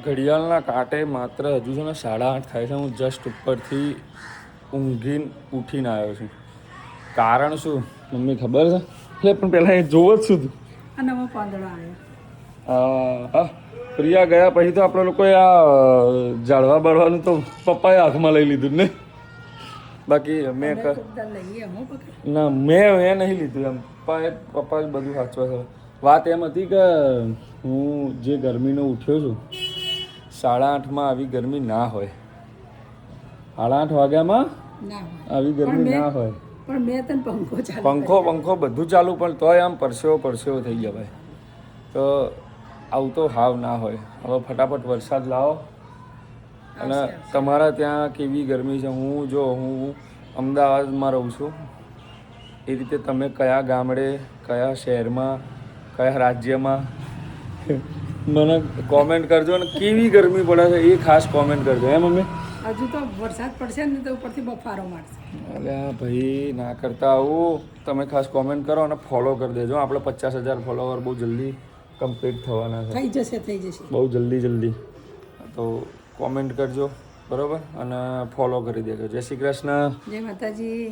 ઘડિયાળના કાંટે માત્ર હજુ છે ને 8:30 થાય છે. હું જસ્ટ ઉપરથી ઊંઘીને ઉઠીને આવ્યો છું. કારણ શું મમ્મી ખબર છે? એટલે પણ પહેલાં એ જોવો જ શું અને હું પાંદડા આવ્યા. હા, પ્રિયા ગયા પછી તો આપણે લોકોએ આ ઝાડવા બાળવાનું તો પપ્પાએ હાથમાં લઈ લીધું ને. બાકી મેં ના મેં નહીં લીધું એમ. પપ્પાએ બધું સાચવા છે. વાત એમ હતી કે હું જે ગરમીનો ઉઠ્યો છું 8:30 આવી ગરમી ના હોય. 8:30 વાગ્યામાં આવી ગરમી ના હોય. પણ મેં તને પંખો બધું ચાલુ પણ તોય આમ પરસેવો થઈ ગયા ભાઈ. તો આવું તો હાવ ના હોય. હવે ફટાફટ વરસાદ લાવો. અને તમારા ત્યાં કેવી ગરમી છે? હું અમદાવાદમાં રહું છું. એ રીતે તમે કયા ગામડે, કયા શહેરમાં, કયા રાજ્યમાં મને કોમેન્ટ કરજો. અને કેવી ગરમી પડે છે એ ખાસ કોમેન્ટ કરજો. હે મમ્મી? હજુ તો વરસાદ પડશે ને તો ઉપરથી બફારો મારશે. અલ્યા ભાઈ ના કરતા આવું. તમે ખાસ કોમેન્ટ કરો અને ફોલો કરી દેજો. આપણે 50,000 ફોલોવર બહુ જલ્દી કમ્પ્લીટ થવાના છે. થઈ જશે બહુ જલ્દી. તો કોમેન્ટ કરજો બરાબર, અને ફોલો કરી દેજો. જય શ્રી કૃષ્ણ. જય માતાજી.